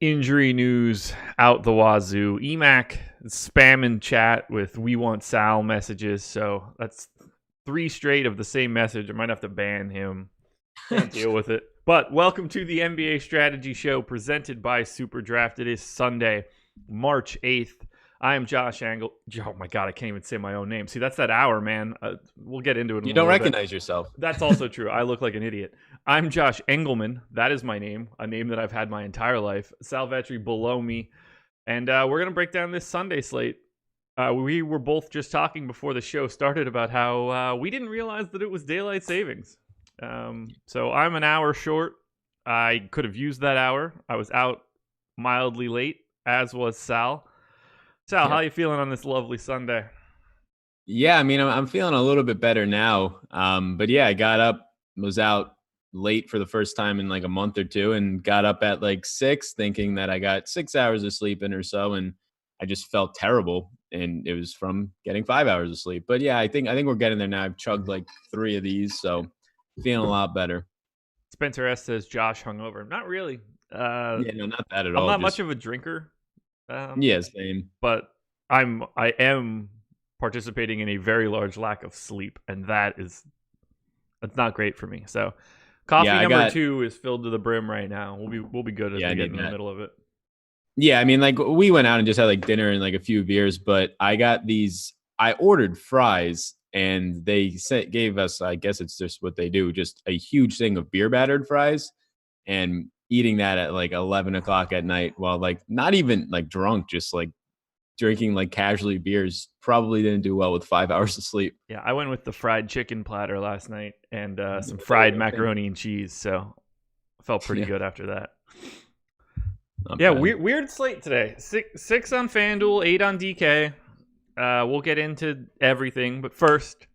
Injury news out the wazoo. EMAC spamming chat with "We want Sal" messages, so that's 3 straight of the same message. I might have to ban him. Can't deal with it. But welcome to the NBA Strategy Show presented by Super Draft. It is Sunday, March 8th. I am Josh Angle. Oh my God, I can't even say my own name. See, that's that hour, man. We'll get into it in You a don't little bit. recognize yourself. That's also true. I look like an idiot. I'm Josh Engleman. That is my name, a name that I've had my entire life. Sal Vetri below me. And we're going to break down this Sunday slate. We were both just talking before the show started about how we didn't realize that it was daylight savings. So I'm an hour short. I could have used that hour. I was out mildly late, as was Sal. Sal, how are you feeling on this lovely Sunday? Yeah, I mean, I'm feeling a little bit better now. But yeah, I got up, was out late for the first time in like a month or two, and got up at like 6, thinking that I got 6 hours of sleep in or so, and I just felt terrible, and it was from getting 5 hours of sleep. But yeah, I think we're getting there now. I've chugged like 3 of these, so feeling a lot better. Spencer S says Josh hungover. Not really. Yeah, no, not that at I'm all. not much of a drinker. Yeah, same. But I am participating in a very large lack of sleep, and that's not great for me. So coffee Yeah, number 2 is filled to the brim right now. We'll be good as Yeah, I we get need in the that. middle of it. Yeah, I mean, like we went out and just had like dinner and like a few beers, but I got these. I ordered fries, and they gave us. I guess it's just what they do, just a huge thing of beer battered fries, and eating that at like 11 o'clock at night while like not even like drunk, just like drinking like casually beers. Probably didn't do well with 5 hours of sleep. Yeah, I went with the fried chicken platter last night and some fried macaroni and cheese, so I felt pretty good after that. Not Yeah, bad. weird slate today. Six on FanDuel, 8 on DK. We'll get into everything, but first,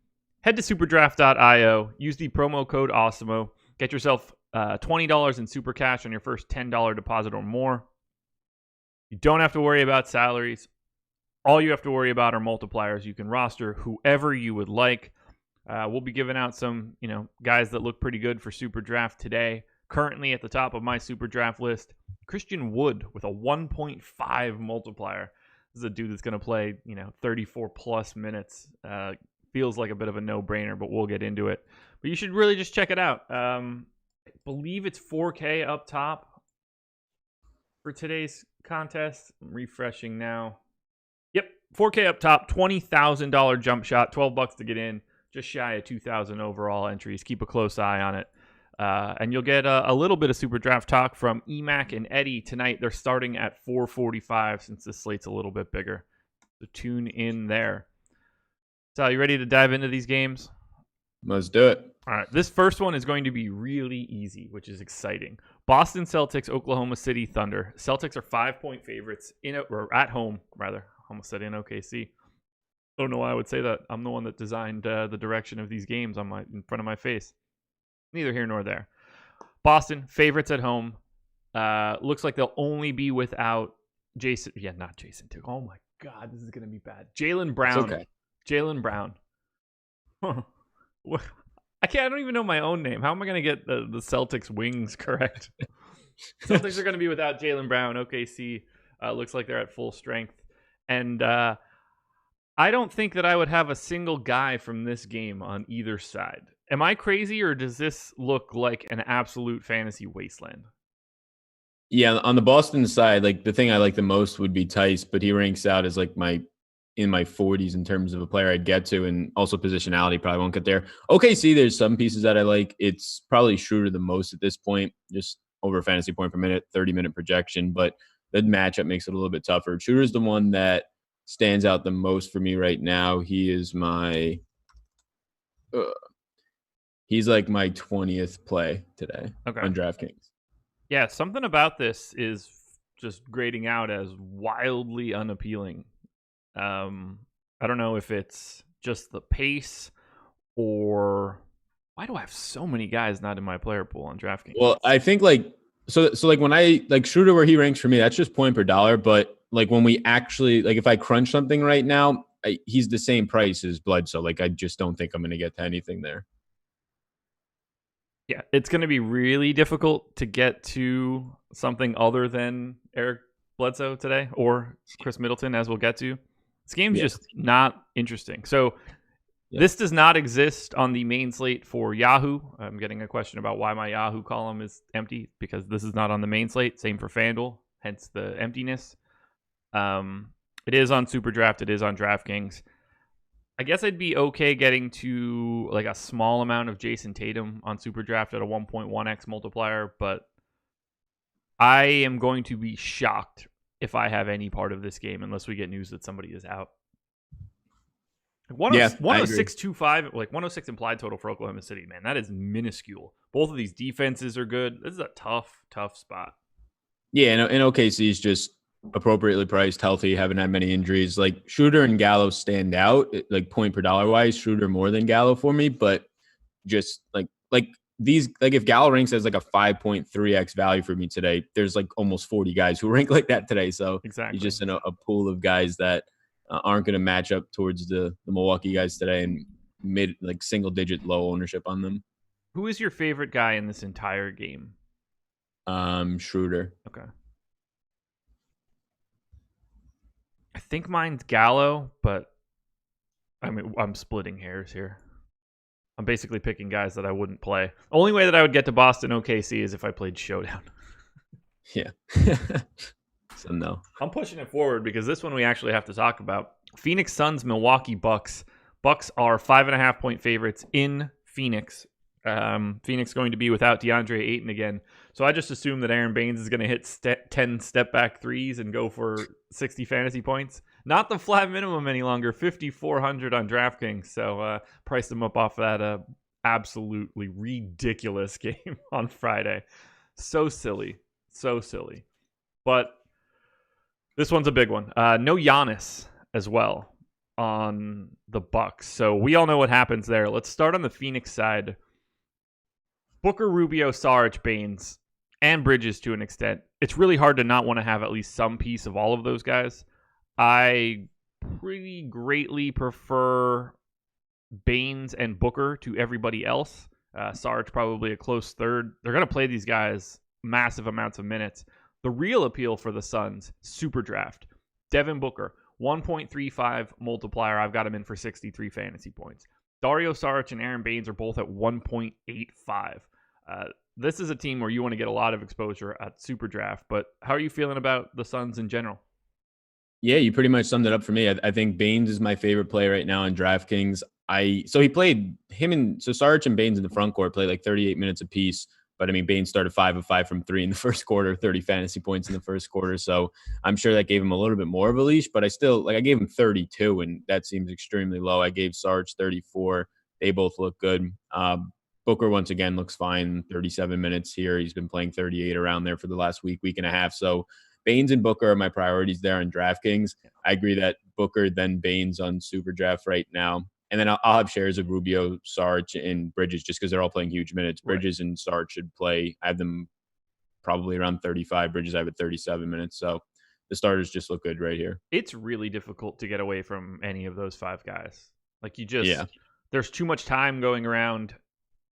head to superdraft.io. Use the promo code AWESEMO. Get yourself $20 in super cash on your first $10 deposit or more. You don't have to worry about salaries. All you have to worry about are multipliers. You can roster whoever you would like. We'll be giving out some, guys that look pretty good for Super Draft today. Currently at the top of my Super Draft list, Christian Wood with a 1.5 multiplier. This is a dude that's going to play, 34 plus minutes. Feels like a bit of a no-brainer, but we'll get into it. But you should really just check it out. I believe it's 4K up top for today's contest. I'm refreshing now. Yep, 4K up top, $20,000 jump shot, $12 to get in, just shy of 2,000 overall entries. Keep a close eye on it. And you'll get a little bit of Super Draft talk from EMAC and Eddie tonight. They're starting at 4:45 since this slate's a little bit bigger. So tune in there. So, you ready to dive into these games? Let's do it. All right, this first one is going to be really easy, which is exciting. Boston Celtics, Oklahoma City Thunder. Celtics are 5-point favorites or at home, rather. Almost said in OKC. Don't know why I would say that. I'm the one that designed the direction of these games in front of my face. Neither here nor there. Boston, favorites at home. Looks like they'll only be without Jason. Yeah, not Jason. Oh my God, this is going to be bad. Jaylen Brown. Okay. Jaylen Brown. I don't even know my own name. How am I going to get the Celtics wings correct? Celtics are going to be without Jaylen Brown. OKC looks like they're at full strength. And I don't think that I would have a single guy from this game on either side. Am I crazy, or does this look like an absolute fantasy wasteland? Yeah, on the Boston side, like the thing I like the most would be Tice, but he ranks out as like in my 40s in terms of a player I'd get to, and also positionality probably won't get there. OKC, there's some pieces that I like. It's probably Schroeder the most at this point, just over fantasy point per minute, 30-minute projection, but the matchup makes it a little bit tougher. Schroeder's the one that stands out the most for me right now. He is my he's like my 20th play today on DraftKings. Yeah, something about this is just grading out as wildly unappealing. I don't know if it's just the pace, or why do I have so many guys not in my player pool on DraftKings? Well, I think so like when I like Schroeder where he ranks for me, that's just point per dollar. But like when we actually like if I crunch something right now, he's the same price as Bledsoe. Like I just don't think I'm going to get to anything there. Yeah, it's going to be really difficult to get to something other than Eric Bledsoe today or Chris Middleton, as we'll get to. This game's Yeah. just not interesting. So Yeah. this does not exist on the main slate for Yahoo. I'm getting a question about why my Yahoo column is empty because this is not on the main slate. Same for FanDuel, hence the emptiness. It is on SuperDraft. It is on DraftKings. I guess I'd be okay getting to like a small amount of Jason Tatum on SuperDraft at a 1.1x multiplier, but I am going to be shocked if I have any part of this game unless we get news that somebody is out. 106.25, like 106 implied total for Oklahoma City, man. That is minuscule. Both of these defenses are good. This is a tough spot. Yeah, and OKC is just appropriately priced, healthy, haven't had many injuries. Like Schroeder and Gallo stand out, like point per dollar wise. Schroeder more than Gallo for me, but just like these, like if Gallo ranks as like a 5.3x value for me today, there's like almost 40 guys who rank like that today. So exactly, he's just in a pool of guys that aren't going to match up towards the Milwaukee guys today, and mid like single digit low ownership on them. Who is your favorite guy in this entire game? Schroeder. Okay. I think mine's Gallo, but I mean, I'm splitting hairs here. I'm basically picking guys that I wouldn't play. Only way that I would get to Boston OKC is if I played Showdown. Yeah. So no. I'm pushing it forward because this one we actually have to talk about. Phoenix Suns, Milwaukee Bucks. Bucks are 5.5 point favorites in Phoenix. Phoenix going to be without DeAndre Ayton again. So I just assume that Aaron Baines is going to hit 10 step back threes and go for 60 fantasy points. Not the flat minimum any longer, 5,400 on DraftKings. So priced them up off that absolutely ridiculous game on Friday. So silly. But this one's a big one. No Giannis as well on the Bucks. So we all know what happens there. Let's start on the Phoenix side. Booker, Rubio, Saric, Baines, and Bridges to an extent. It's really hard to not want to have at least some piece of all of those guys. I pretty greatly prefer Baines and Booker to everybody else. Saric probably a close third. They're going to play these guys massive amounts of minutes. The real appeal for the Suns, super draft. Devin Booker, 1.35 multiplier. I've got him in for 63 fantasy points. Dario Saric and Aaron Baines are both at 1.85. This is a team where you want to get a lot of exposure at super draft, but how are you feeling about the Suns in general? Yeah, you pretty much summed it up for me. I think Baines is my favorite player right now in DraftKings. Saric and Baines in the front court played like 38 minutes apiece. But I mean, Baines started 5 of 5 from 3 in the first quarter, 30 fantasy points in the first quarter. So I'm sure that gave him a little bit more of a leash, but I gave him 32 and that seems extremely low. I gave Sarge 34. They both look good. Booker once again looks fine. 37 minutes here. He's been playing 38 around there for the last week and a half. So Baines and Booker are my priorities there in DraftKings. I agree that Booker, then Baines on SuperDraft right now. And then I'll have shares of Rubio, Sarge, and Bridges just because they're all playing huge minutes. Bridges and Sarge should play. I have them probably around 35. Bridges I have at 37 minutes. So the starters just look good right here. It's really difficult to get away from any of those 5 guys. Like there's too much time going around.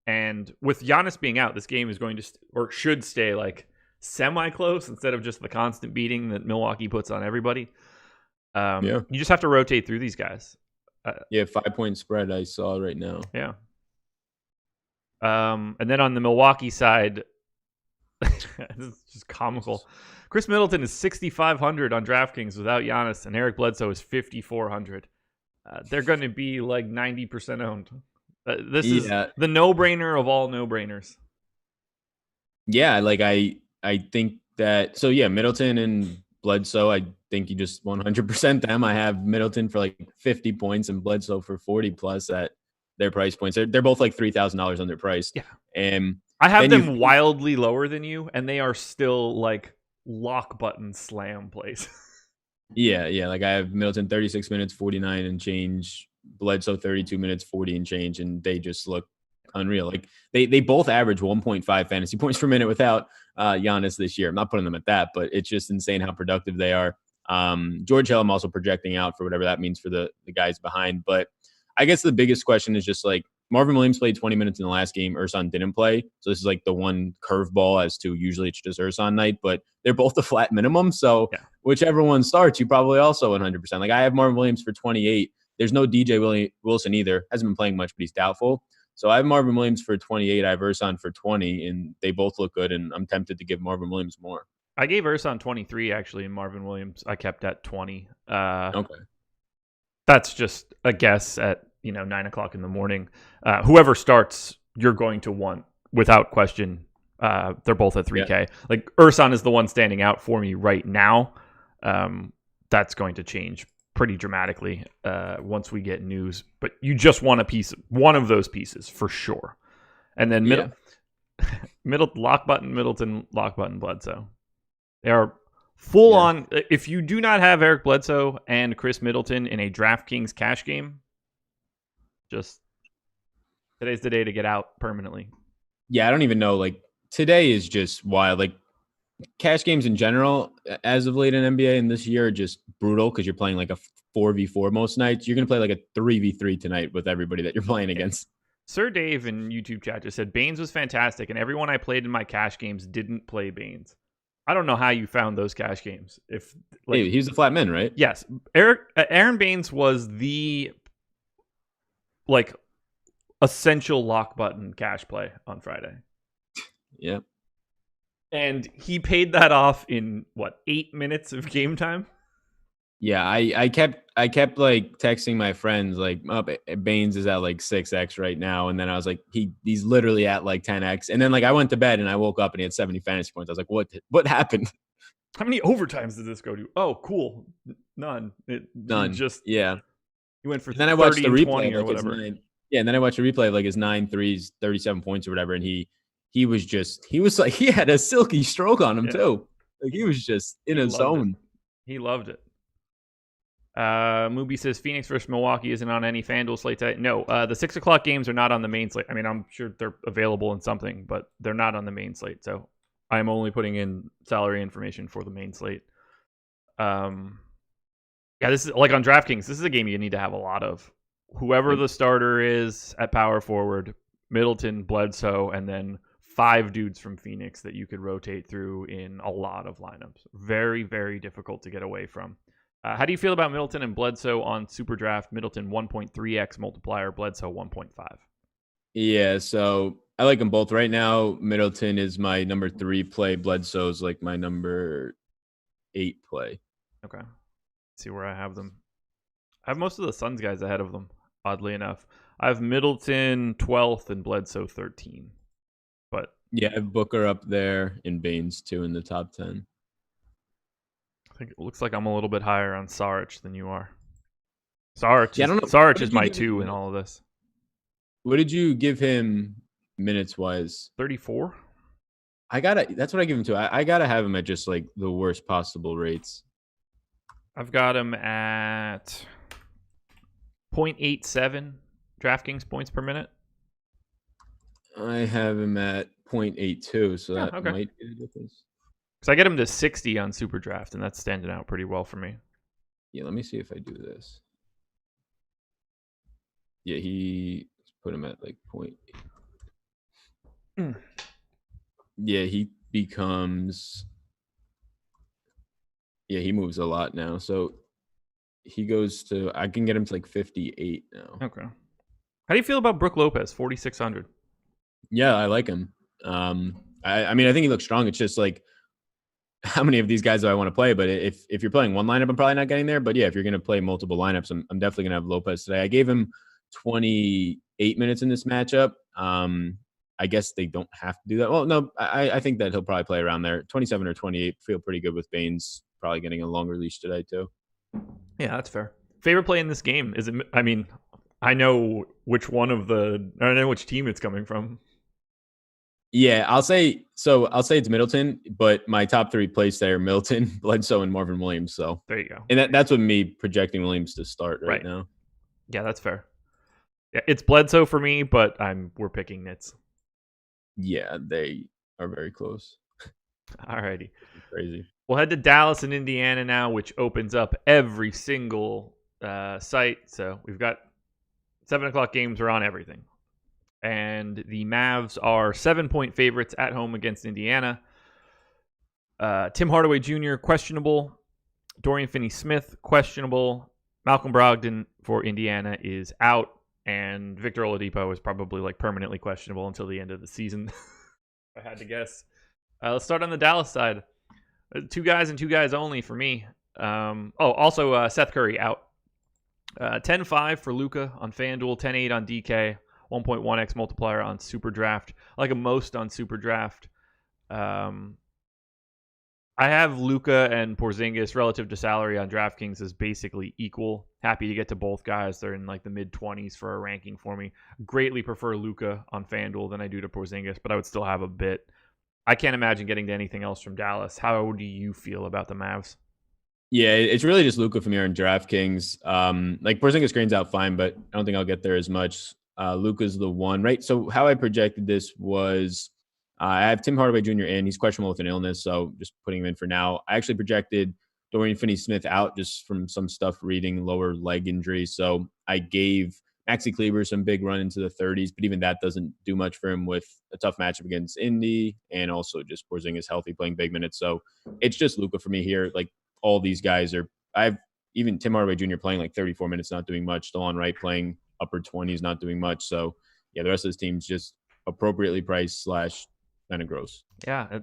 And with Giannis being out, this game is going to should stay like semi-close instead of just the constant beating that Milwaukee puts on everybody. You just have to rotate through these guys. 5-point spread I saw right now. Yeah. And then on the Milwaukee side, this is just comical. Chris Middleton is 6,500 on DraftKings without Giannis, and Eric Bledsoe is 5,400. They're going to be like 90% owned. This is the no-brainer of all no-brainers. Yeah, like I think that. So yeah, Middleton and Bledsoe, I think you just 100% them. I have Middleton for like 50 points and Bledsoe for 40 plus at their price points. They're both like $3,000 on their price. Yeah. And I have them wildly lower than you, and they are still like lock button slam plays. Yeah. Like I have Middleton 36 minutes, 49 and change. Bledsoe 32 minutes, 40 and change, and they just look unreal. Like they both average 1.5 fantasy points per minute without Giannis this year. I'm not putting them at that, but it's just insane how productive they are. George Hill, I'm also projecting out for whatever that means for the guys behind. But I guess the biggest question is just like Marvin Williams played 20 minutes in the last game. Ersan didn't play. So this is like the one curveball as to usually it's just Ersan night, but they're both a flat minimum. So whichever one starts, you probably also 100%. Like I have Marvin Williams for 28. There's no DJ Wilson either. Hasn't been playing much, but he's doubtful. So I have Marvin Williams for 28. I have Ersan for 20, and they both look good, and I'm tempted to give Marvin Williams more. I gave Ersan 23, actually, and Marvin Williams I kept at 20. Okay. That's just a guess at 9 o'clock in the morning. Whoever starts, you're going to want, without question. They're both at 3K. Yeah. Like Ersan is the one standing out for me right now. That's going to change pretty dramatically once we get news. But you just want one of those pieces for sure. And then lock button Middleton, lock button Bledsoe. They are full on. If you do not have Eric Bledsoe and Chris Middleton in a DraftKings cash game, just today's the day to get out permanently. Yeah, I don't even know. Like today is just wild. Like cash games in general, as of late in NBA and this year, are just brutal because you're playing like a 4v4 most nights. You're going to play like a 3v3 tonight with everybody that you're playing against. Sir Dave in YouTube chat just said, Baines was fantastic, and everyone I played in my cash games didn't play Baines. I don't know how you found those cash games. If hey, he was a flat man, right? Yes. Aaron Baines was the essential lock button cash play on Friday. Yeah. And he paid that off in 8 minutes of game time? Yeah, I kept like texting my friends like, Baines is at like 6x right now, and then I was like, he's literally at like 10x, and then like I went to bed and I woke up and he had 70 fantasy points. I was like, what happened? How many overtimes did this go to? Oh, cool, none. None. He went for. And then I watched the replay 20 or whatever. And then I watched a replay of like his 9 threes, 37 points or whatever, and he was like he had a silky stroke on him too. Like he was just in a zone. He loved it. Mubi says Phoenix versus Milwaukee isn't on any FanDuel slate today. No, the 6 o'clock games are not on the main slate. I mean, I'm sure they're available in something, but they're not on the main slate. So I'm only putting in salary information for the main slate. This is like on DraftKings. This is a game you need to have a lot of. Whoever the starter is at power forward, Middleton, Bledsoe, and then 5 dudes from Phoenix that you could rotate through in a lot of lineups. Very, very difficult to get away from. How do you feel about Middleton and Bledsoe on Super Draft? Middleton 1.3x multiplier, Bledsoe 1.5. Yeah, so I like them both right now. Middleton is my number 3 play. Bledsoe's like my number 8 play. Okay. Let's see where I have them. I have most of the Suns guys ahead of them, oddly enough. I have Middleton 12th and Bledsoe 13. But yeah, I have Booker up there and Baines too in the top 10. I think it looks like I'm a little bit higher on Saric than you are. Saric is my 2 in all of this. What did you give him minutes wise? 34. That's what I give him to. I gotta have him at just like the worst possible rates. I've got him at 0.87 DraftKings points per minute. I have him at 0.82, so that might be the difference. Because I get him to 60 on Super Draft, and that's standing out pretty well for me. Yeah, let me see if I do this. Yeah, he put him at like 0.8. Yeah, he becomes... Yeah, he moves a lot now. So he goes to... I can get him to like 58 now. Okay. How do you feel about Brook Lopez, 4,600? Yeah, I like him. I mean, I think he looks strong. It's just like, how many of these guys do I want to play? But if you're playing one lineup, I'm probably not getting there. But yeah, if you're going to play multiple lineups, I'm definitely going to have Lopez today. I gave him 28 minutes in this matchup. I guess they don't have to do that. Well, no, I think that he'll probably play around there. 27 or 28. Feel pretty good with Baines probably getting a longer leash today too. Yeah, that's fair. Favorite play in this game? Is it? I mean, I know which team it's coming from. Yeah, I'll say it's Middleton, but my top 3 plays there are Middleton, Bledsoe, and Marvin Williams. So there you go. And that's with me projecting Williams to start right now. Yeah, that's fair. Yeah, it's Bledsoe for me, but we're picking Nits. Yeah, they are very close. Alrighty. Crazy. We'll head to Dallas and Indiana now, which opens up every single site. So we've got 7 o'clock games are on everything. And the Mavs are 7-point favorites at home against Indiana. Tim Hardaway Jr., questionable. Dorian Finney-Smith, questionable. Malcolm Brogdon for Indiana is out. And Victor Oladipo is probably like permanently questionable until the end of the season, if I had to guess. Let's start on the Dallas side. 2 guys and 2 guys only for me. Also Seth Curry out. 10-5 for Luka on FanDuel, 10-8 on DK, 1.1x multiplier on SuperDraft. I like a most on SuperDraft. I have Luka and Porzingis relative to salary on DraftKings is basically equal. Happy to get to both guys. They're in like the mid-20s for a ranking for me. Greatly prefer Luka on FanDuel than I do to Porzingis, but I would still have a bit. I can't imagine getting to anything else from Dallas. How do you feel about the Mavs? Yeah, it's really just Luka from here in DraftKings. Like Porzingis grains out fine, but I don't think I'll get there as much. Luka's the one, right? So how I projected this was I have Tim Hardaway Jr. in. He's questionable with an illness, so just putting him in for now. I actually projected Dorian Finney-Smith out just from some stuff reading, lower leg injury. So I gave Maxi Kleber some big run into the 30s, but even that doesn't do much for him with a tough matchup against Indy and also just Porzingis healthy playing big minutes. So it's just Luka for me here. Like all these guys are, I've even Tim Hardaway Jr. playing like 34 minutes, not doing much. DeLon Wright playing upper 20s, not doing much. So yeah, the rest of this team's just appropriately priced / kind of gross. Yeah,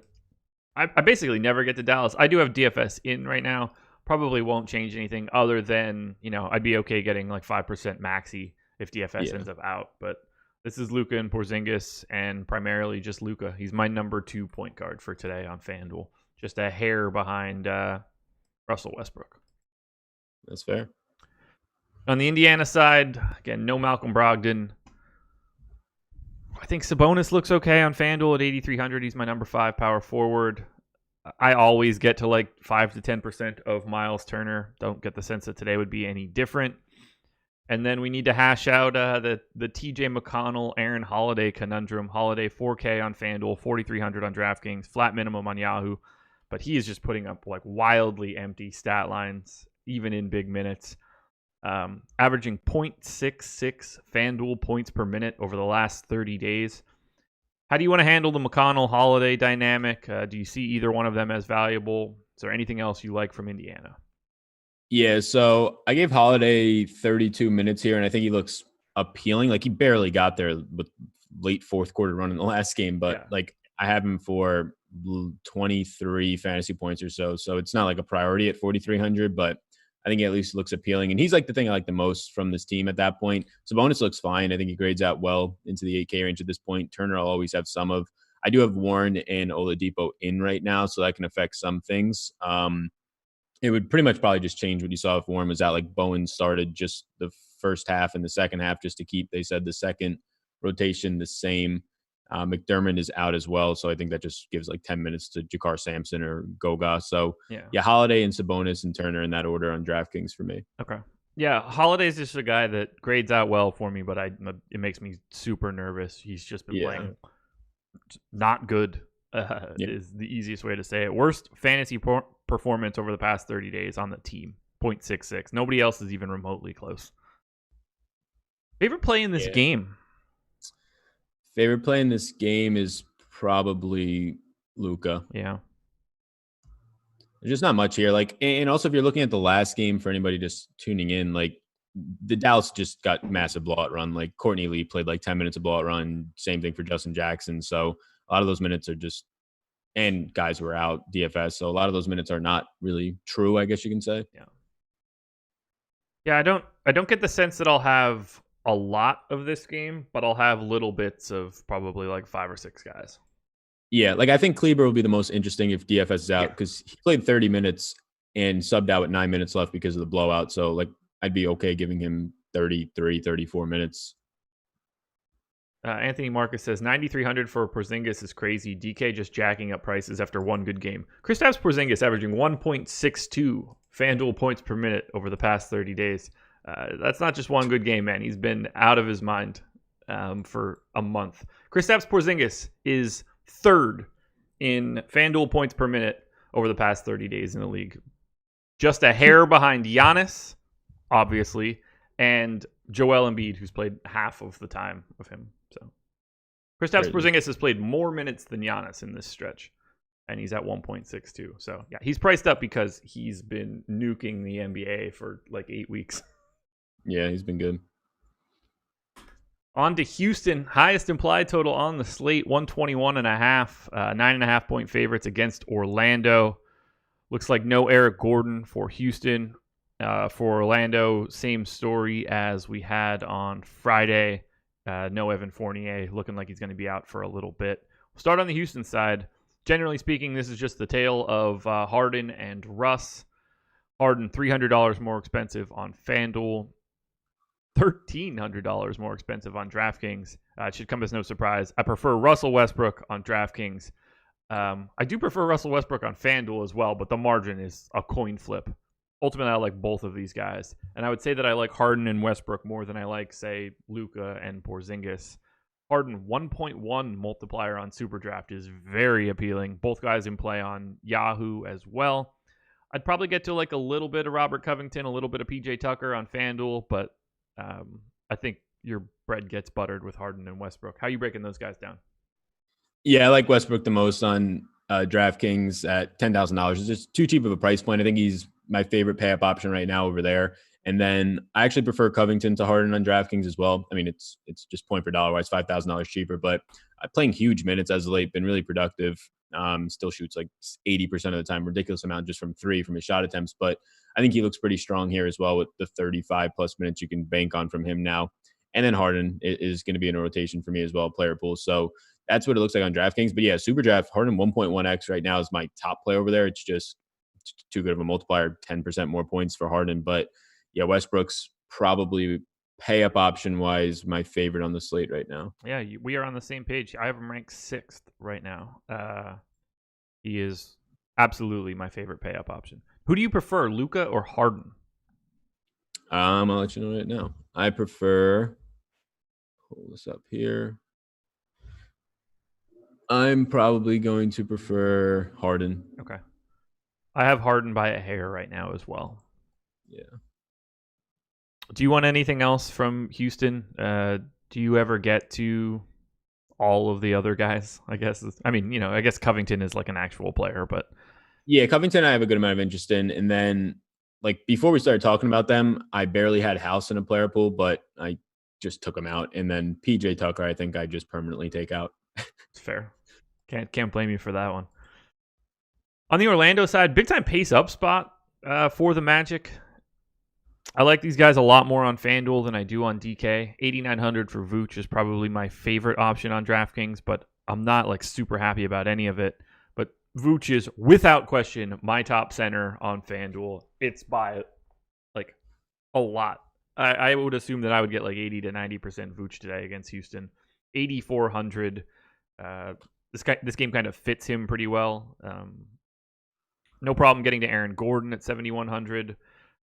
I basically never get to Dallas. I do have DFS in right now. Probably won't change anything other than, I'd be okay getting like 5% maxi if DFS ends up out. But this is Luka and Porzingis, and primarily just Luka. He's my number 2 point guard for today on FanDuel. Just a hair behind Russell Westbrook. That's fair. On the Indiana side, again, no Malcolm Brogdon. I think Sabonis looks okay on FanDuel at 8,300. He's my number 5 power forward. I always get to like 5 to 10% of Miles Turner. Don't get the sense that today would be any different. And then we need to hash out the TJ McConnell, Aaron Holiday conundrum. Holiday 4K on FanDuel, 4,300 on DraftKings, flat minimum on Yahoo. But he is just putting up like wildly empty stat lines, even in big minutes. Averaging 0.66 FanDuel points per minute over the last 30 days. How do you want to handle the McConnell-Holiday dynamic? Do you see either one of them as valuable? Is there anything else you like from Indiana? Yeah, so I gave Holiday 32 minutes here, and I think he looks appealing. Like he barely got there with late fourth quarter run in the last game, but like I have him for 23 fantasy points or so. So it's not like a priority at 4,300, but I think he at least looks appealing. And he's like the thing I like the most from this team at that point. Sabonis looks fine. I think he grades out well into the 8K range at this point. Turner I'll always have some of. I do have Warren and Oladipo in right now, so that can affect some things. It would pretty much probably just change what you saw if Warren was out. Like Bowen started just the first half and the second half just to keep, they said, the second rotation the same. McDermott is out as well, so I think that just gives like 10 minutes to Jakar Sampson or Goga. So yeah, Holiday and Sabonis and Turner in that order on DraftKings for me. Okay. Yeah, Holiday's just a guy that grades out well for me, but it makes me super nervous. He's just been playing not good. Is the easiest way to say it. Worst fantasy performance over the past 30 days on the team, 0.66. Nobody else is even remotely close. Favorite play in this game? Favorite play in this game is probably Luka. Yeah. There's just not much here. Like, and also if you're looking at the last game for anybody just tuning in, like the Dallas just got massive blowout run. Like Courtney Lee played like 10 minutes of blowout run. Same thing for Justin Jackson. So a lot of those minutes are just, and guys were out DFS. So a lot of those minutes are not really true, I guess you can say. Yeah. Yeah. I don't get the sense that I'll have a lot of this game, but I'll have little bits of probably like 5 or 6 guys. Yeah, like I think Kleber will be the most interesting if DFS is out because he played 30 minutes and subbed out with 9 minutes left because of the blowout. So like I'd be okay giving him 33, 34 minutes. Anthony Marcus says 9,300 for Porzingis is crazy. DK just jacking up prices after one good game. Kristaps Porzingis averaging 1.62 FanDuel points per minute over the past 30 days. That's not just one good game, man. He's been out of his mind for a month. Kristaps Porzingis is third in FanDuel points per minute over the past 30 days in the league. Just a hair behind Giannis, obviously, and Joel Embiid, who's played half of the time of him. So Kristaps Porzingis has played more minutes than Giannis in this stretch, and he's at 1.62. So, yeah, he's priced up because he's been nuking the NBA for like 8 weeks. Yeah, he's been good. On to Houston, highest implied total on the slate, 121.5, 9.5 point favorites against Orlando. Looks like no Eric Gordon for Houston. For Orlando, same story as we had on Friday. No Evan Fournier, looking like he's going to be out for a little bit. We'll start on the Houston side. Generally speaking, this is just the tale of Harden and Russ. Harden, $300 more expensive on FanDuel. $1,300 more expensive on DraftKings. It should come as no surprise. I prefer Russell Westbrook on DraftKings. I do prefer Russell Westbrook on FanDuel as well, but the margin is a coin flip. Ultimately, I like both of these guys. And I would say that I like Harden and Westbrook more than I like, say, Luka and Porzingis. Harden, 1.1 multiplier on SuperDraft is very appealing. Both guys in play on Yahoo as well. I'd probably get to like a little bit of Robert Covington, a little bit of PJ Tucker on FanDuel, but I think your bread gets buttered with Harden and Westbrook. How are you breaking those guys down? Yeah, I like Westbrook the most on DraftKings at $10,000. It's just too cheap of a price point. I think he's my favorite pay-up option right now over there. And then I actually prefer Covington to Harden on DraftKings as well. I mean, it's just point per dollar wise, $5,000 cheaper, but playing huge minutes as of late, been really productive. Still shoots like 80% of the time, ridiculous amount just from three from his shot attempts. But I think he looks pretty strong here as well with the 35 plus minutes you can bank on from him now. And then Harden is going to be in a rotation for me as well, player pool. So that's what it looks like on DraftKings. But yeah, SuperDraft, Harden 1.1x right now is my top play over there. It's just too good of a multiplier, 10% more points for Harden. But yeah, Westbrook's probably pay up option wise my favorite on the slate right now. Yeah, we are on the same page. I have him ranked 6th right now. He is absolutely my favorite pay up option. Who do you prefer, Luka or Harden? I'll let you know right now. I prefer, pull this up here. I'm probably going to prefer Harden. Okay. I have Harden by a hair right now as well. Yeah. Do you want anything else from Houston? Do you ever get to all of the other guys? I guess Covington is like an actual player, but yeah, Covington I have a good amount of interest in. And then like before we started talking about them, I barely had House in a player pool, but I just took him out. And then PJ Tucker, I think I just permanently take out. It's fair. Can't blame you for that one. On the Orlando side, big time pace up spot for the Magic. I like these guys a lot more on FanDuel than I do on DK. 8,900 for Vooch is probably my favorite option on DraftKings, but I'm not like super happy about any of it. But Vooch is without question my top center on FanDuel. It's by like a lot. I would assume that I would get like 80 to 90% Vooch today against Houston. 8,400. This game kind of fits him pretty well. No problem getting to Aaron Gordon at 7,100.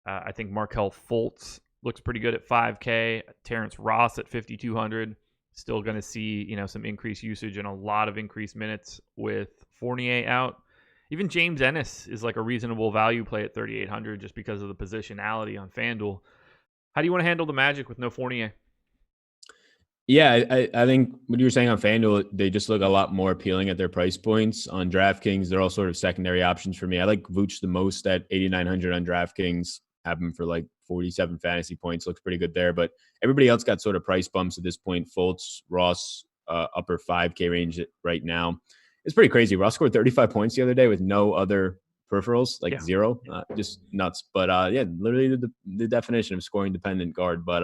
I think Markelle Fultz looks pretty good at 5K. Terrence Ross at 5,200. Still going to see some increased usage and a lot of increased minutes with Fournier out. Even James Ennis is like a reasonable value play at 3,800 just because of the positionality on FanDuel. How do you want to handle the Magic with no Fournier? Yeah, I think what you were saying on FanDuel, they just look a lot more appealing at their price points. On DraftKings, they're all sort of secondary options for me. I like Vooch the most at 8,900 on DraftKings. Have him for like 47 fantasy points. Looks pretty good there. But everybody else got sort of price bumps at this point. Fultz, Ross, upper 5K range right now. It's pretty crazy. Ross scored 35 points the other day with no other peripherals, like zero. Just nuts. But yeah, literally the definition of scoring dependent guard. But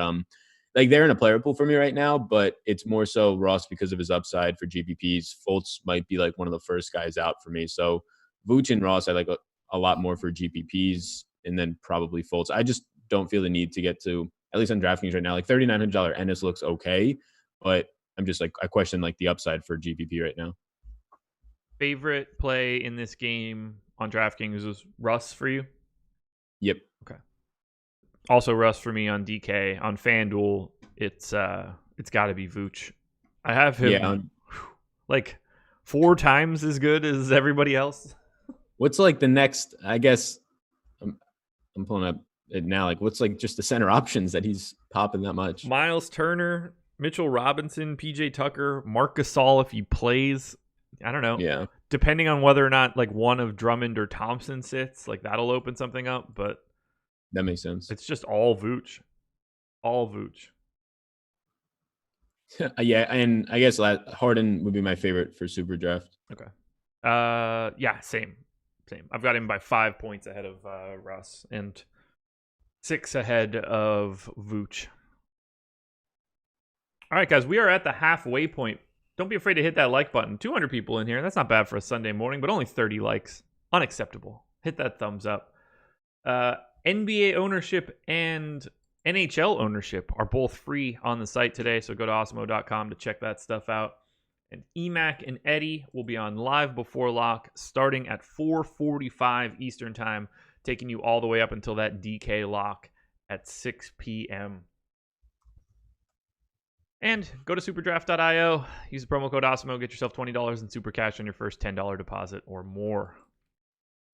like they're in a player pool for me right now, but it's more so Ross because of his upside for GPPs. Fultz might be like one of the first guys out for me. So Vooch and Ross, I like a lot more for GPPs, and then probably Fultz. I just don't feel the need to get to, at least on DraftKings right now, like $3,900 Ennis looks okay, but I'm just like, I question like the upside for GPP right now. Favorite play in this game on DraftKings is Russ for you? Yep. Okay. Also Russ for me on DK. On FanDuel, it's got to be Vooch. I have him like 4 times as good as everybody else. What's like the next, I guess, I'm pulling up it now. Like what's like just the center options that he's popping that much? Miles Turner Mitchell Robinson, PJ Tucker, Marc Gasol if he plays. I don't know. Yeah, Depending on whether or not like one of Drummond or Thompson sits, like that'll open something up. But that makes sense. it's just all Vooch. All Vooch. Yeah, and I guess Harden would be my favorite for super draft. Okay. Yeah, same. I've got him by 5 points ahead of Russ and 6 ahead of Vooch. All right, guys, we are at the halfway point. Don't be afraid to hit that like button. 200 people in here. That's not bad for a Sunday morning, but only 30 likes. Unacceptable. Hit that thumbs up. NBA ownership and NHL ownership are both free on the site today, so go to osmo.com to check that stuff out. And EMAC and Eddie will be on live before lock starting at 4:45 Eastern time, taking you all the way up until that DK lock at 6 p.m. And go to superdraft.io, use the promo code OSMO, get yourself $20 in super cash on your first $10 deposit or more.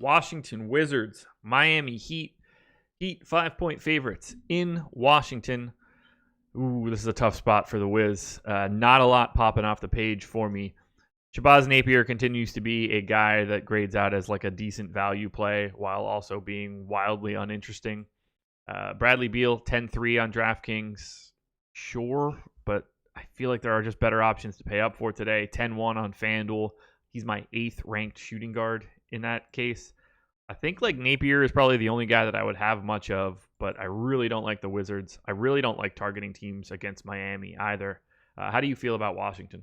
Washington Wizards, Miami Heat. Heat 5-point favorites in Washington. Ooh, this is a tough spot for the Wiz. Not a lot popping off the page for me. Shabazz Napier continues to be a guy that grades out as like a decent value play while also being wildly uninteresting. Bradley Beal, 10-3 on DraftKings. Sure, but I feel like there are just better options to pay up for today. 10-1 on FanDuel. He's my 8th ranked shooting guard in that case. I think like Napier is probably the only guy that I would have much of, but I really don't like the Wizards. I really don't like targeting teams against Miami either. How do you feel about Washington?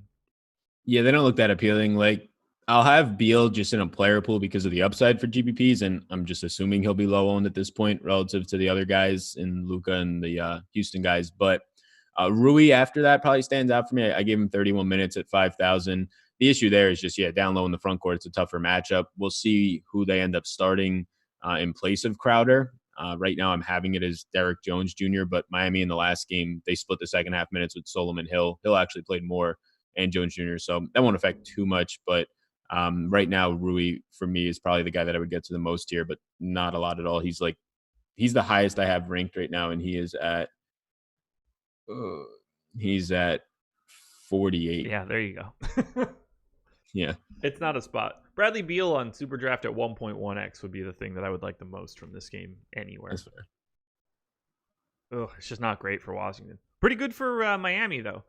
Yeah, they don't look that appealing. Like, I'll have Beal just in a player pool because of the upside for GPPs, and I'm just assuming he'll be low owned at this point relative to the other guys in Luka and the Houston guys. But Rui after that probably stands out for me. I gave him 31 minutes at 5,000. The issue there is just, down low in the front court. It's a tougher matchup. We'll see who they end up starting in place of Crowder. Right now, I'm having it as Derek Jones Jr., but Miami in the last game, they split the second half minutes with Solomon Hill. Hill actually played more, and Jones Jr., so that won't affect too much. But right now, Rui, for me, is probably the guy that I would get to the most here, but not a lot at all. He's the highest I have ranked right now, and he's at 48. Yeah, there you go. Yeah. It's not a spot. Bradley Beal on Superdraft at 1.1x would be the thing that I would like the most from this game anywhere. That's fair. Ugh, it's just not great for Washington. Pretty good for Miami, though.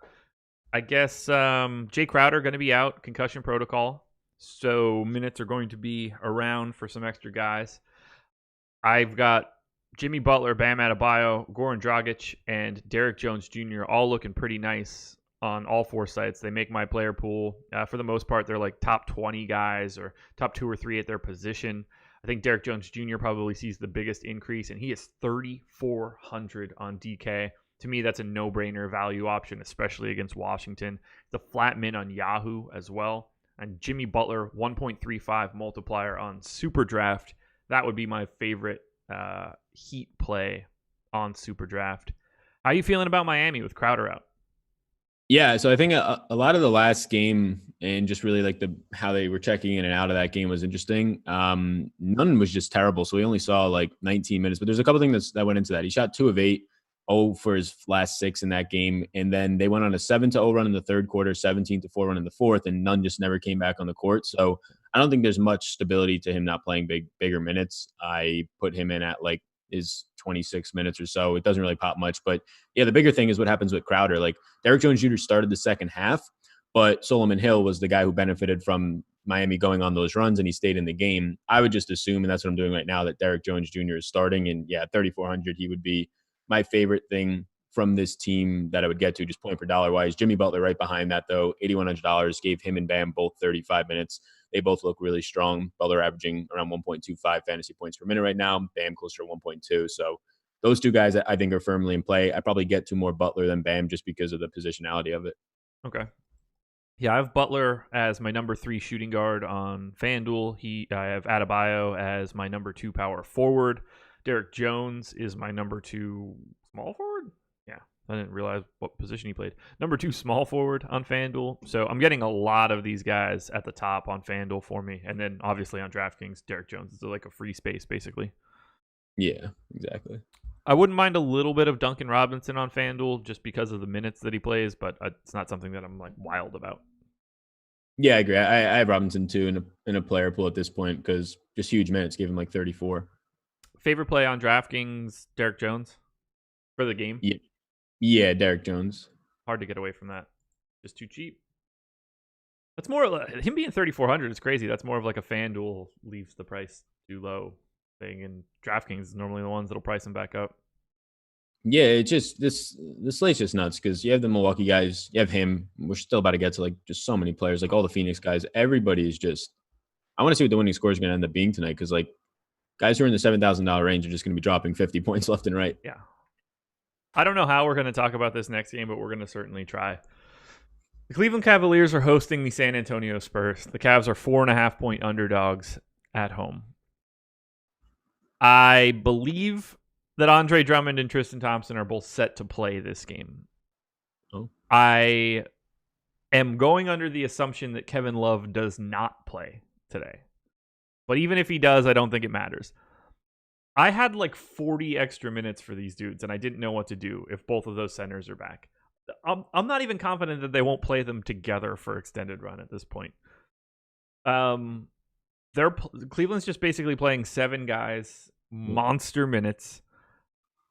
I guess Jay Crowder going to be out, concussion protocol. So minutes are going to be around for some extra guys. I've got Jimmy Butler, Bam Adebayo, Goran Dragic, and Derek Jones Jr. all looking pretty nice on all 4 sites. They make my player pool. For the most part, they're like top 20 guys or top 2 or 3 at their position. I think Derek Jones Jr. probably sees the biggest increase, and he is 3,400 on DK. To me, that's a no-brainer value option, especially against Washington. The flat min on Yahoo as well. And Jimmy Butler, 1.35 multiplier on Superdraft. That would be my favorite Heat play on Superdraft. How are you feeling about Miami with Crowder out? Yeah, so I think a lot of the last game and just really like how they were checking in and out of that game was interesting. None was just terrible, so we only saw like 19 minutes. But there's a couple things that went into that. He shot 2 of 8, 0 for his last 6 in that game, and then they went on a 7-0 run in the third quarter, 17-4 run in the fourth, and Nunn just never came back on the court. So I don't think there's much stability to him not playing bigger minutes. I put him in at like his 26 minutes or so. It doesn't really pop much. But yeah, the bigger thing is what happens with Crowder. Like Derek Jones Jr. started the second half, but Solomon Hill was the guy who benefited from Miami going on those runs, and he stayed in the game. I would just assume, and that's what I'm doing right now, that Derek Jones Jr. is starting. And yeah, 3,400, he would be my favorite thing from this team that I would get to, just point per dollar wise. Jimmy Butler right behind that, though, $8,100, gave him and Bam both 35 minutes. They both look really strong. Butler averaging around 1.25 fantasy points per minute right now. Bam closer to 1.2. So those 2 guys I think are firmly in play. I probably get to more Butler than Bam just because of the positionality of it. Okay. Yeah, I have Butler as my number 3 shooting guard on FanDuel. I have Adebayo as my number 2 power forward. Derek Jones is my number 2 small forward. Yeah, I didn't realize what position he played. Number 2 small forward on FanDuel. So I'm getting a lot of these guys at the top on FanDuel for me. And then obviously on DraftKings, Derek Jones is like a free space basically. Yeah, exactly. I wouldn't mind a little bit of Duncan Robinson on FanDuel just because of the minutes that he plays, but it's not something that I'm like wild about. Yeah, I agree. I have Robinson too in a player pool at this point because just huge minutes. Gave him like 34. Favorite play on DraftKings, Derek Jones for the game. Yeah, Derek Jones. Hard to get away from that. Just too cheap. That's more him being 3,400 is crazy. That's more of like a FanDuel leaves the price too low thing, and DraftKings is normally the ones that'll price him back up. Yeah, it's just this slate's just nuts because you have the Milwaukee guys, you have him. We're still about to get to like just so many players, like all the Phoenix guys. Everybody is just. I want to see what the winning score is going to end up being tonight because like guys who are in the $7,000 range are just going to be dropping 50 points left and right. Yeah, I don't know how we're going to talk about this next game, but we're going to certainly try. The Cleveland Cavaliers are hosting the San Antonio Spurs. The Cavs are 4.5-point underdogs at home. I believe that Andre Drummond and Tristan Thompson are both set to play this game. Oh. I am going under the assumption that Kevin Love does not play today. But even if he does, I don't think it matters. I had like 40 extra minutes for these dudes, and I didn't know what to do if both of those centers are back. I'm not even confident that they won't play them together for extended run at this point. Cleveland's just basically playing 7 guys, monster minutes.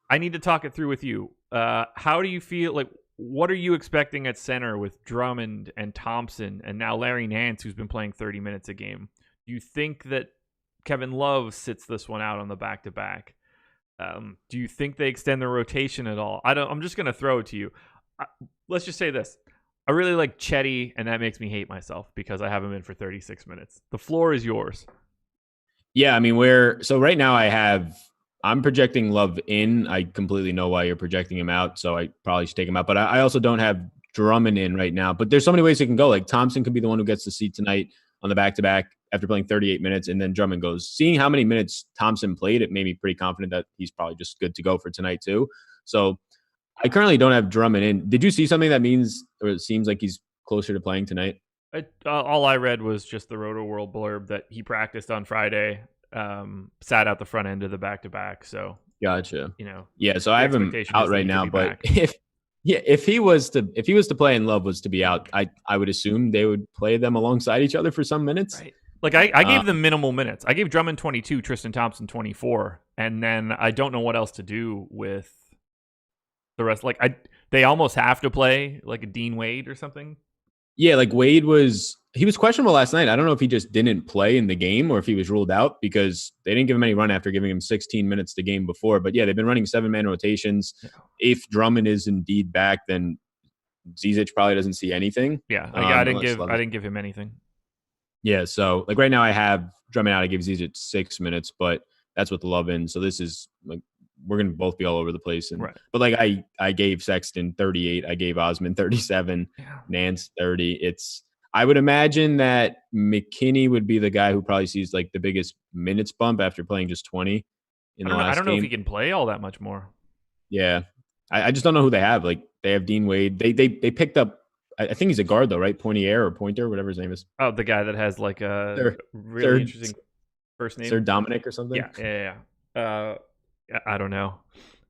I need to talk it through with you. How do you feel? Like, what are you expecting at center with Drummond and Thompson and now Larry Nance, who's been playing 30 minutes a game? Do you think that Kevin Love sits this one out on the back-to-back? Do you think they extend the rotation at all? I'm just going to throw it to you. Let's just say this. I really like Chetty, and that makes me hate myself because I have him in for 36 minutes. The floor is yours. Yeah, I mean, so right now I'm projecting Love in. I completely know why you're projecting him out, so I probably should take him out. But I also don't have Drummond in right now. But there's so many ways it can go. Like Thompson could be the one who gets the seat tonight on the back-to-back after playing 38 minutes, and then Drummond goes. Seeing how many minutes Thompson played, it made me pretty confident that he's probably just good to go for tonight too. So I currently don't have Drummond in. Did you see something that means, or it seems like he's closer to playing tonight? All I read was just the Roto World blurb that he practiced on Friday, sat out the front end of the back-to-back. So gotcha. Yeah. So I have him out right now, but if he was to play and Love was to be out, I would assume they would play them alongside each other for some minutes. Right. Like I gave them minimal minutes. I gave Drummond 22, Tristan Thompson 24, and then I don't know what else to do with the rest. Like they almost have to play like a Dean Wade or something. Yeah, like Wade was questionable last night. I don't know if he just didn't play in the game or if he was ruled out because they didn't give him any run after giving him 16 minutes the game before. But yeah, they've been running 7-man rotations. Yeah. If Drummond is indeed back, then Zizic probably doesn't see anything. Yeah, I didn't give him anything. Yeah, so like right now I have Drummond out. I gave Zizic 6 minutes, but that's with the Love in. So this is like we're gonna both be all over the place. And, right. But like I gave Sexton 38, I gave Osman 37, Nance 30. I would imagine that McKinney would be the guy who probably sees like the biggest minutes bump after playing just 20 in the last game. I don't know if he can play all that much more. Yeah, I just don't know who they have. Like they have Dean Wade. They picked up. I think he's a guard though, right? Pointer, whatever his name is. Oh, the guy that has like a really interesting first name. Sir Dominic or something. Yeah. I don't know.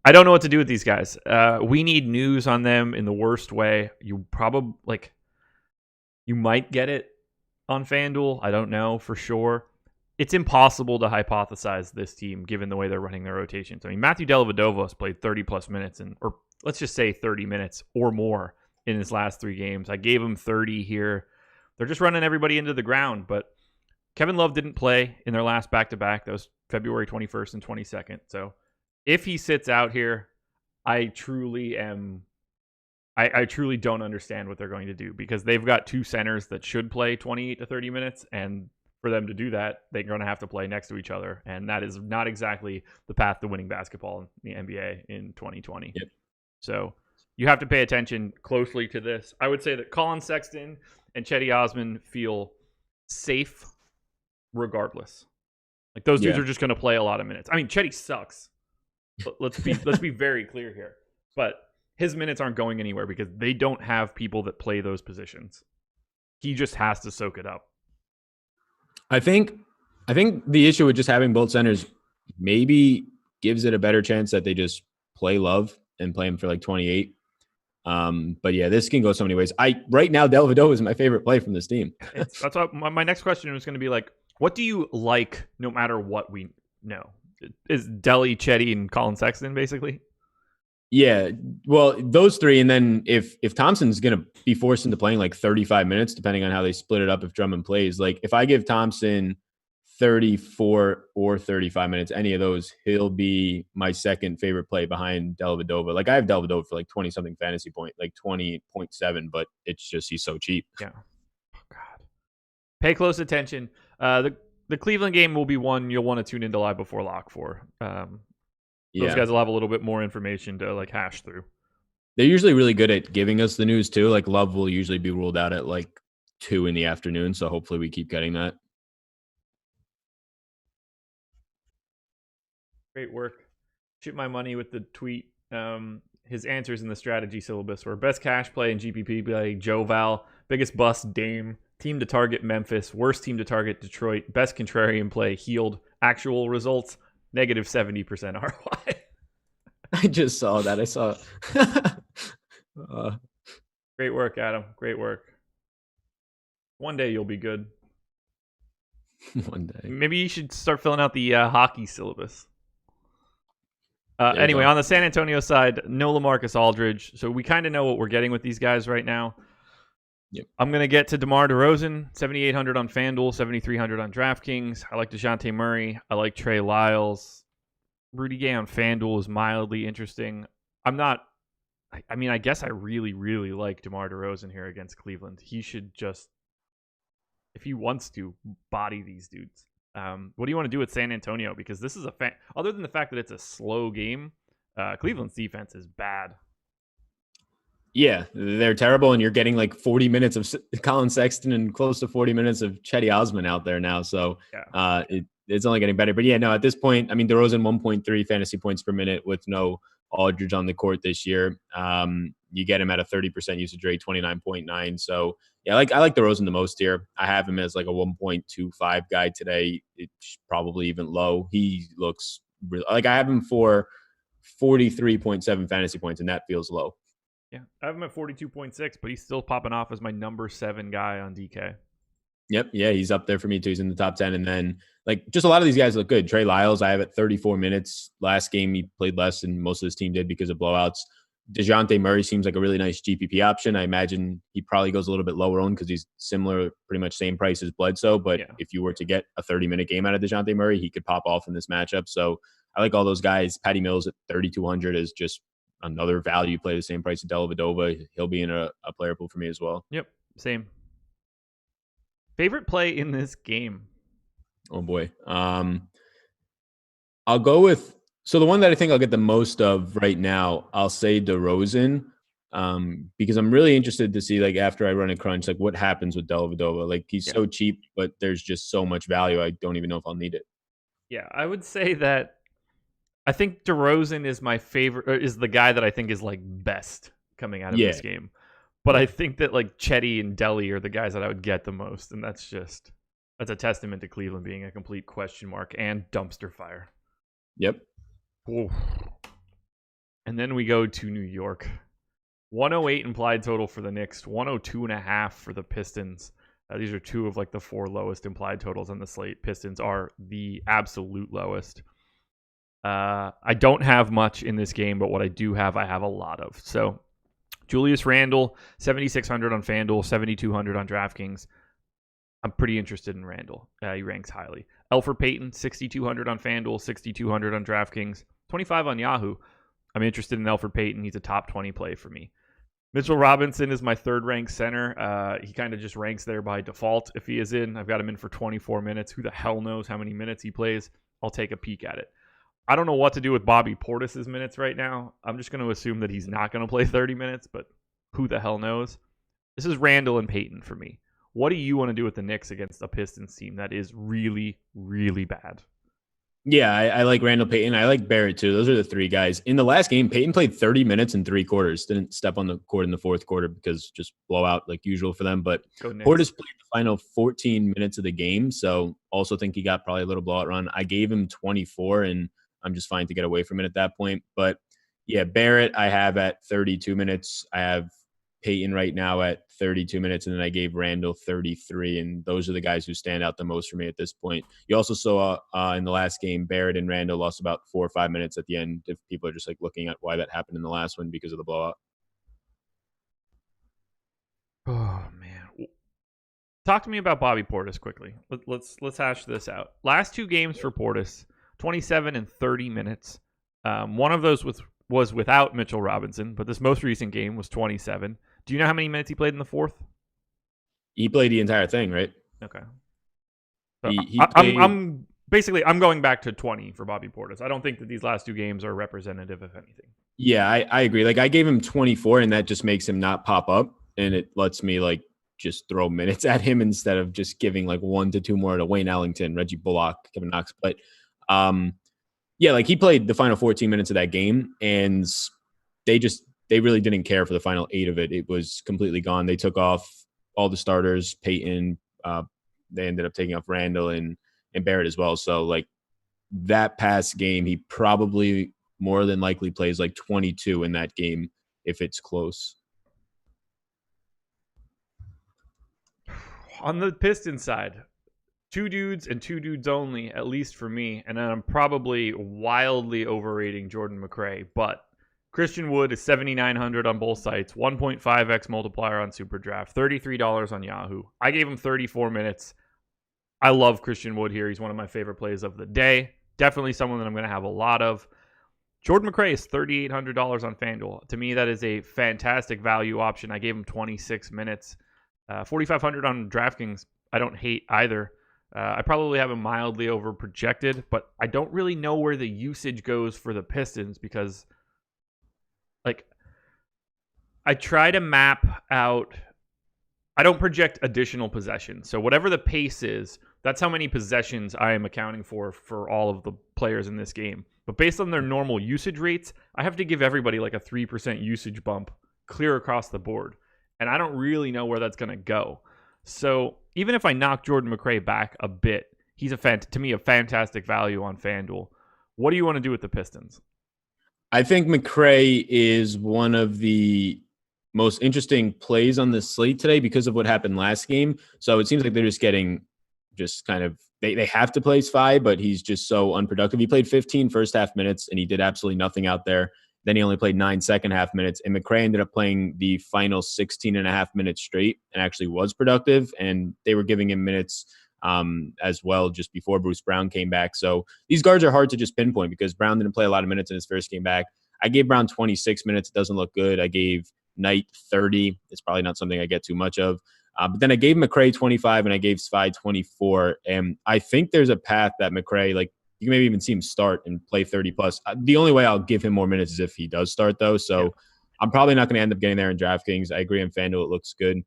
I don't know what to do with these guys. We need news on them in the worst way. You probably you might get it on FanDuel. I don't know for sure. It's impossible to hypothesize this team given the way they're running their rotations. I mean, Matthew Dellavedova has played 30 plus minutes or let's just say 30 minutes or more in his last 3 games. I gave him 30 here. They're just running everybody into the ground, but Kevin Love didn't play in their last back-to-back. That was February 21st and 22nd. So if he sits out here, I truly don't understand what they're going to do because they've got 2 centers that should play 28 to 30 minutes. And for them to do that, they're going to have to play next to each other. And that is not exactly the path to winning basketball in the NBA in 2020. Yep. So you have to pay attention closely to this. I would say that Colin Sexton and Chetty Osman feel safe regardless. Like those dudes are just going to play a lot of minutes. I mean, Chetty sucks. But let's be very clear here. But his minutes aren't going anywhere because they don't have people that play those positions. He just has to soak it up. I think the issue with just having both centers maybe gives it a better chance that they just play Love and play him for like 28. But yeah, this can go so many ways. Right now, Dellavedova is my favorite play from this team. That's what my next question was going to be like. What do you like, no matter what we know? Is Delly, Chetty, and Colin Sexton basically? Yeah, well, those three, and then if Thompson's going to be forced into playing like 35 minutes, depending on how they split it up, if Drummond plays, like if I give Thompson 34 or 35 minutes, any of those, he'll be my second favorite play behind Dellavedova. Like I have Dellavedova for like 20 something fantasy point, like 20.7, but it's just he's so cheap. Yeah. Oh, God. Pay close attention. The Cleveland game will be one you'll want to tune into live before lock for. Those guys will have a little bit more information to like hash through. They're usually really good at giving us the news too. Like Love will usually be ruled out at like 2 p.m. So hopefully we keep getting that. Great work. Shoot my money with the tweet. His answers in the strategy syllabus were best cash play in GPP play Joe Val, biggest bust Dame, team to target Memphis, worst team to target Detroit, best contrarian play Healed, actual results negative 70% ROI. I just saw that. I saw. Great work, Adam. Great work. One day you'll be good. One day. Maybe you should start filling out the hockey syllabus. Anyway, on the San Antonio side, no LaMarcus Aldridge. So we kind of know what we're getting with these guys right now. Yep. I'm going to get to DeMar DeRozan, 7,800 on FanDuel, 7,300 on DraftKings. I like DeJounte Murray. I like Trey Lyles. Rudy Gay on FanDuel is mildly interesting. I guess I really, really like DeMar DeRozan here against Cleveland. He should just, if he wants to, body these dudes. What do you want to do with San Antonio? Because this is other than the fact that it's a slow game, Cleveland's defense is bad. Yeah, they're terrible, and you're getting like 40 minutes of Colin Sexton and close to 40 minutes of Chetty Osman out there now. So it's only getting better. But yeah, no, at this point, I mean, DeRozan 1.3 fantasy points per minute with no Aldridge on the court this year. You get him at a 30% usage rate, 29.9. So yeah, I like DeRozan the most here. I have him as like a 1.25 guy today. It's probably even low. He looks like I have him for 43.7 fantasy points, and that feels low. Yeah, I have him at 42.6, but he's still popping off as my number 7 guy on DK. Yep. Yeah, he's up there for me too. He's in the top 10. And then like just a lot of these guys look good. Trey Lyles, I have at 34 minutes. Last game he played less than most of his team did because of blowouts. DeJounte Murray seems like a really nice GPP option. I imagine he probably goes a little bit lower owned because he's similar, pretty much same price as Bledsoe. But if you were to get a 30-minute game out of DeJounte Murray, he could pop off in this matchup. So I like all those guys. Patty Mills at 3,200 is just another value play, the same price as Dellavedova. He'll be in a player pool for me as well. Yep, same. Favorite play in this game? Oh boy. I'll go with, so the one that I think I'll get the most of right now, I'll say DeRozan, because I'm really interested to see, like, after I run a crunch, like what happens with Dellavedova. Like he's so cheap, but there's just so much value. I don't even know if I'll need it. Yeah, I would say that I think DeRozan is my favorite, or is the guy that I think is like best coming out of this game. But I think that like Chetty and Delly are the guys that I would get the most, and that's a testament to Cleveland being a complete question mark and dumpster fire. Yep. Ooh. And then we go to New York. 108 implied total for the Knicks, 102.5 for the Pistons. These are two of like the 4 lowest implied totals on the slate. Pistons are the absolute lowest. I don't have much in this game, but what I do have, I have a lot of. So Julius Randle, 7,600 on FanDuel, 7,200 on DraftKings. I'm pretty interested in Randle. He ranks highly. Elfrid Payton, 6,200 on FanDuel, 6,200 on DraftKings, 25 on Yahoo. I'm interested in Elfrid Payton. He's a top 20 play for me. Mitchell Robinson is my third-ranked center. He kind of just ranks there by default if he is in. I've got him in for 24 minutes. Who the hell knows how many minutes he plays? I'll take a peek at it. I don't know what to do with Bobby Portis's minutes right now. I'm just going to assume that he's not going to play 30 minutes, but who the hell knows? This is Randle and Payton for me. What do you want to do with the Knicks against a Pistons team that is really, really bad? Yeah, I like Randall Payton. I like Barrett too. Those are the 3 guys. In the last game, Payton played 30 minutes and 3 quarters. Didn't step on the court in the 4th quarter because just blowout like usual for them. But Portis played the final 14 minutes of the game. So also think he got probably a little blowout run. I gave him 24 and I'm just fine to get away from it at that point. But Yeah, Barrett I have at 32 minutes. I have Peyton right now at 32 minutes, and then I gave Randall 33, and those are the guys who stand out the most for me at this point. You also saw in the last game, Barrett and Randall lost about 4 or 5 minutes at the end. If people are just like looking at why that happened in the last one because of the blowout. Oh man, talk to me about Bobby Portis quickly. Let's hash this out. Last 2 games for Portis, 27 and 30 minutes. One of those was without Mitchell Robinson, but this most recent game was 27. Do you know how many minutes he played in the fourth? He played the entire thing, right? Okay. So He I'm basically going back to 20 for Bobby Portis. I don't think that these last 2 games are representative of anything. Yeah, I agree. Like I gave him 24, and that just makes him not pop up, and it lets me like just throw minutes at him instead of just giving like 1 to 2 more to Wayne Ellington, Reggie Bullock, Kevin Knox. But yeah, like he played the final 14 minutes of that game, and they really didn't care for the final 8 of it. It was completely gone. They took off all the starters, Peyton. They ended up taking off Randall and Barrett as well. So like that past game, he probably more than likely plays like 22 in that game if it's close. On the Pistons side, 2 dudes and 2 dudes only, at least for me. And I'm probably wildly overrating Jordan McRae, but Christian Wood is 7,900 on both sites, 1.5x multiplier on SuperDraft, $33 on Yahoo. I gave him 34 minutes. I love Christian Wood here. He's one of my favorite plays of the day. Definitely someone that I'm going to have a lot of. Jordan McRae is $3,800 on FanDuel. To me, that is a fantastic value option. I gave him 26 minutes. 4,500 on DraftKings. I don't hate either. I probably have him mildly over projected, but I don't really know where the usage goes for the Pistons because, like, I try to map out. I don't project additional possessions. So whatever the pace is, that's how many possessions I am accounting for all of the players in this game. But based on their normal usage rates, I have to give everybody like a 3% usage bump clear across the board. And I don't really know where that's going to go. So even if I knock Jordan McRae back a bit, he's to me a fantastic value on FanDuel. What do you want to do with the Pistons? I think McRae is one of the most interesting plays on the slate today because of what happened last game. So it seems like they're just getting kind of they have to play Spy, but he's just so unproductive. He played 15 first half minutes and he did absolutely nothing out there. Then he only played 9 second half minutes, and McRae ended up playing the final 16 and a half minutes straight and actually was productive. And they were giving him minutes as well just before Bruce Brown came back. So these guards are hard to just pinpoint because Brown didn't play a lot of minutes in his first game back. I gave Brown 26 minutes. It doesn't look good. I gave Knight 30. It's probably not something I get too much of. But then I gave McRae 25 and I gave Spy 24. And I think there's a path that McRae, like, you can maybe even see him start and play 30 plus. The only way I'll give him more minutes is if he does start, though. So yeah. I'm probably not going to end up getting there in DraftKings. I agree on FanDuel. It looks good.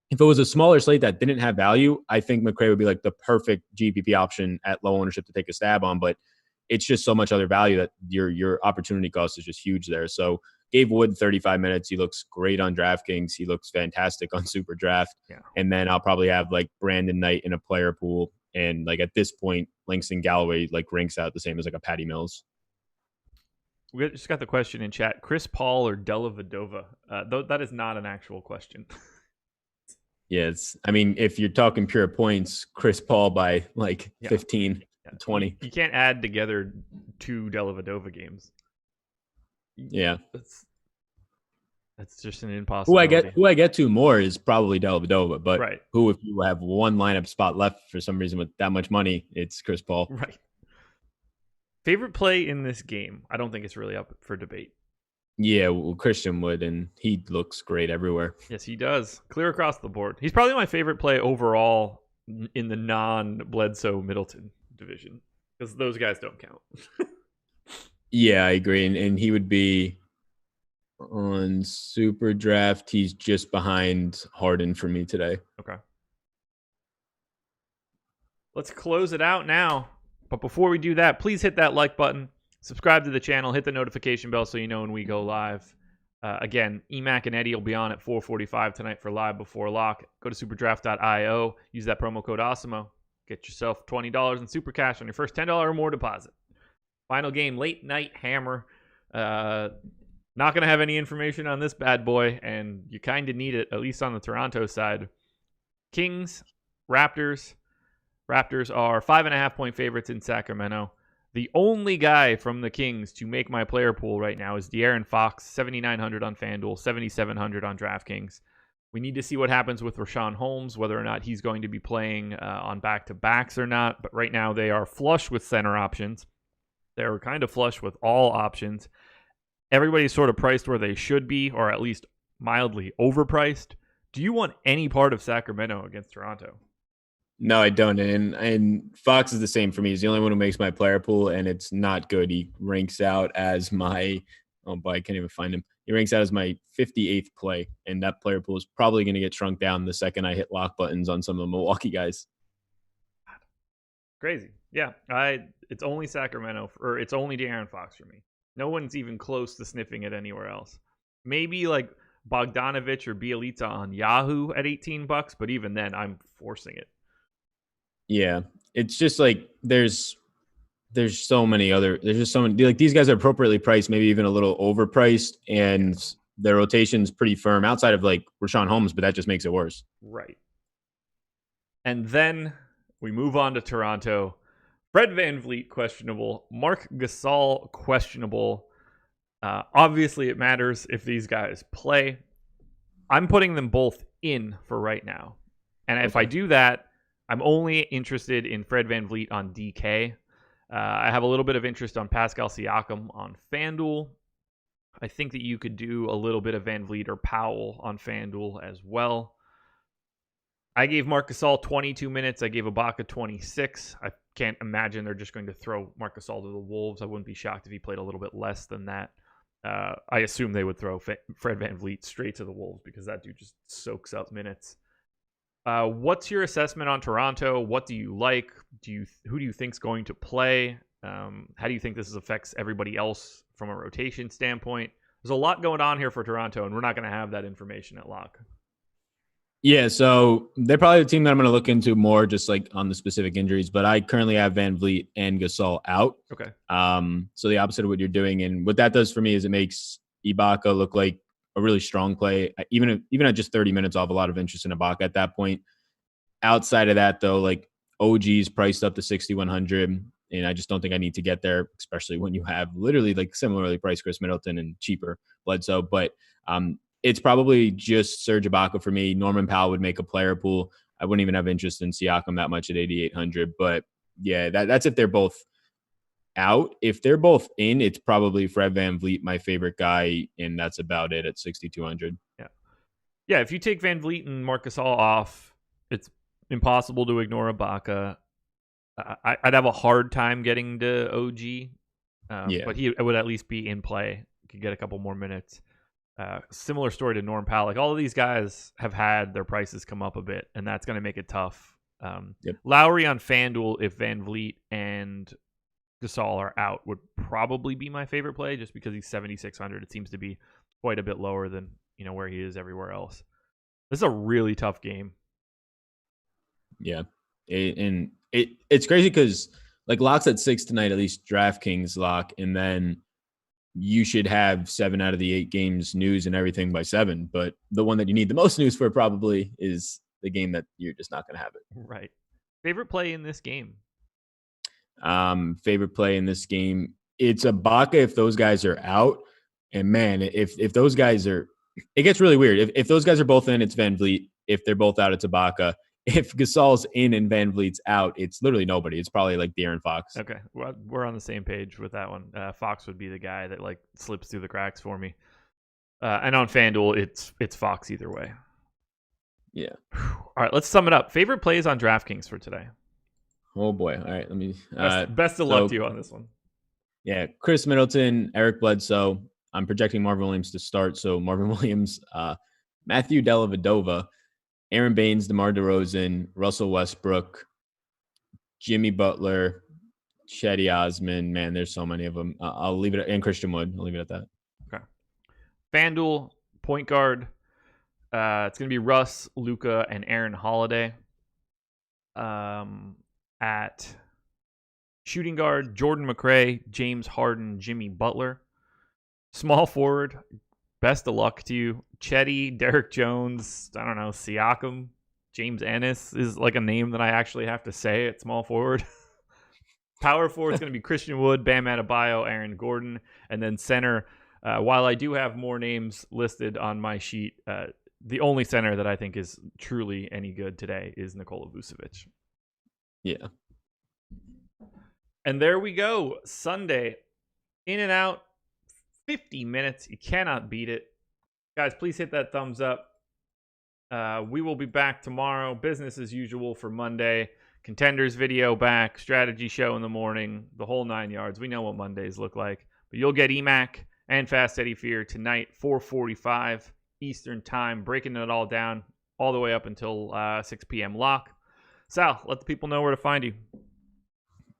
If it was a smaller slate that didn't have value, I think McRae would be like the perfect GPP option at low ownership to take a stab on. But it's just so much other value that your opportunity cost is just huge there. So gave Wood 35 minutes. He looks great on DraftKings. He looks fantastic on SuperDraft. Yeah. And then I'll probably have like Brandon Knight in a player pool. And like at this point, Langston Galloway like ranks out the same as like a Patty Mills. We just got the question in chat: Chris Paul or Della Vadova? Though that is not an actual question. Yeah, I mean, if you're talking pure points, Chris Paul by like 15, 20. You can't add together 2 Della Vadova games. Yeah, that's just an impossibility. Who I get to more is probably Dellavedova, but right. Who, if you have one lineup spot left for some reason with that much money, it's Chris Paul. Right. Favorite play in this game? I don't think it's really up for debate. Yeah, well, Christian Wood, and he looks great everywhere. Yes, he does. Clear across the board. He's probably my favorite play overall in the non-Bledsoe Middleton division because those guys don't count. Yeah, I agree, and he would be on SuperDraft. He's just behind Harden for me today. Okay. Let's close it out now. But before we do that, please hit that like button, subscribe to the channel, hit the notification bell so you know when we go live. Again, Emac and Eddie will be on at 4:45 tonight for Live Before Lock. Go to superdraft.io, use that promo code AWESOMO. Get yourself $20 in super cash on your first $10 or more deposit. Final game, late night hammer. Not going to have any information on this bad boy, and you kind of need it, at least on the Toronto side. Kings, Raptors. Raptors are 5.5-point favorites in Sacramento. The only guy from the Kings to make my player pool right now is De'Aaron Fox, 7,900 on FanDuel, 7,700 on DraftKings. We need to see what happens with Rashawn Holmes, whether or not he's going to be playing on back-to-backs or not. But right now they are flush with center options. They're kind of flush with all options. Everybody's sort of priced where they should be, or at least mildly overpriced. Do you want any part of Sacramento against Toronto? No, I don't. And Fox is the same for me. He's the only one who makes my player pool, and it's not good. He ranks out as my oh boy, I can't even find him. He ranks out as my 58th play, and that player pool is probably going to get shrunk down the second I hit lock buttons on some of the Milwaukee guys. Crazy. Yeah, it's only Sacramento, or it's only De'Aaron Fox for me. No one's even close to sniffing it anywhere else. Maybe like Bogdanovich or Bielitsa on Yahoo at $18, but even then, I'm forcing it. Yeah, it's just like there's so many other. There's just so many. Like these guys are appropriately priced, maybe even a little overpriced, and their rotation's pretty firm outside of like Rashawn Holmes, but that just makes it worse. Right. And then we move on to Toronto. Fred VanVleet, questionable. Marc Gasol, questionable. Obviously, it matters if these guys play. I'm putting them both in for right now. And if I do that, I'm only interested in Fred VanVleet on DK. I have a little bit of interest on Pascal Siakam on FanDuel. I think that you could do a little bit of VanVleet or Powell on FanDuel as well. I gave Marc Gasol 22 minutes. I gave Ibaka 26. I can't imagine they're just going to throw Marc Gasol to the Wolves. I wouldn't be shocked if he played a little bit less than that. I assume they would throw Fred VanVleet straight to the Wolves because that dude just soaks up minutes. What's your assessment on Toronto? What do you like? Who do you think's going to play? How do you think this affects everybody else from a rotation standpoint? There's a lot going on here for Toronto, and we're not going to have that information at lock. Yeah, so they're probably the team that I'm going to look into more, just like on the specific injuries. But I currently have VanVleet and Gasol out. Okay. So the opposite of what you're doing, and what that does for me is it makes Ibaka look like a really strong play. Even at just 30 minutes, I'll have a lot of interest in Ibaka at that point. Outside of that, though, like OG's priced up to 6,100, and I just don't think I need to get there, especially when you have literally like similarly priced Chris Middleton and cheaper Bledsoe. But it's probably just Serge Ibaka for me. Norman Powell would make a player pool. I wouldn't even have interest in Siakam that much at 8,800. But yeah, that's if they're both out. If they're both in, it's probably Fred VanVleet, my favorite guy, and that's about it at 6,200. Yeah. If you take VanVleet and Marc Gasol off, it's impossible to ignore Ibaka. I'd have a hard time getting to OG, but he would at least be in play. Could get a couple more minutes. Similar story to Norm Powell. Like all of these guys have had their prices come up a bit, and that's going to make it tough. Lowry on FanDuel, if VanVleet and Gasol are out, would probably be my favorite play, just because he's 7,600. It seems to be quite a bit lower than where he is everywhere else. This is a really tough game. Yeah, it's crazy because like locks at 6 tonight, at least DraftKings lock, and then you should have 7 out of the 8 games news and everything by 7. But the one that you need the most news for probably is the game that you're just not going to have it. Right. Favorite play in this game? Favorite play in this game? It's Ibaka if those guys are out. And man, if those guys are, it gets really weird. If those guys are both in, it's VanVleet. If they're both out, it's Ibaka. If Gasol's in and VanVleet's out, it's literally nobody. It's probably like De'Aaron Fox. Okay, well, we're on the same page with that one. Fox would be the guy that like slips through the cracks for me. And on FanDuel, it's Fox either way. Yeah. All right, let's sum it up. Favorite plays on DraftKings for today? Oh boy. All right, let me. Best of luck to you on this one. Yeah, Chris Middleton, Eric Bledsoe. I'm projecting Marvin Williams to start. So Marvin Williams, Matthew Dellavedova, Aaron Baines, DeMar DeRozan, Russell Westbrook, Jimmy Butler, Chetty Osman. Man, there's so many of them. I'll leave it and Christian Wood. I'll leave it at that. Okay. FanDuel, point guard. It's going to be Russ, Luka, and Aaron Holiday. At shooting guard, Jordan McRae, James Harden, Jimmy Butler. Small forward, best of luck to you. Chetty, Derek Jones, I don't know, Siakam, James Ennis is like a name that I actually have to say at small forward. Power forward is going to be Christian Wood, Bam Adebayo, Aaron Gordon, and then center. While I do have more names listed on my sheet, the only center that I think is truly any good today is Nikola Vucevic. Yeah. And there we go. Sunday, in and out, 50 minutes. You cannot beat it. Guys, please hit that thumbs up. We will be back tomorrow. Business as usual for Monday. Contenders video back. Strategy show in the morning. The whole 9 yards. We know what Mondays look like. But you'll get EMAC and Fast Eddie Fear tonight, 4:45 Eastern Time. Breaking it all down all the way up until 6 p.m. lock. Sal, let the people know where to find you.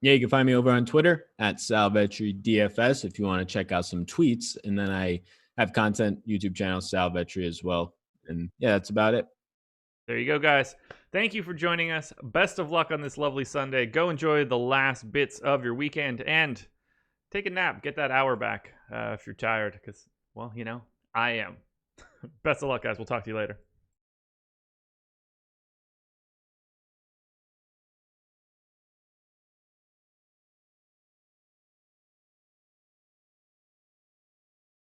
Yeah, you can find me over on Twitter at Vetri DFS if you want to check out some tweets. And then I have content, YouTube channel, Sal Vetri as well. And yeah, that's about it. There you go, guys. Thank you for joining us. Best of luck on this lovely Sunday. Go enjoy the last bits of your weekend and take a nap. Get that hour back if you're tired because, well, I am. Best of luck, guys. We'll talk to you later.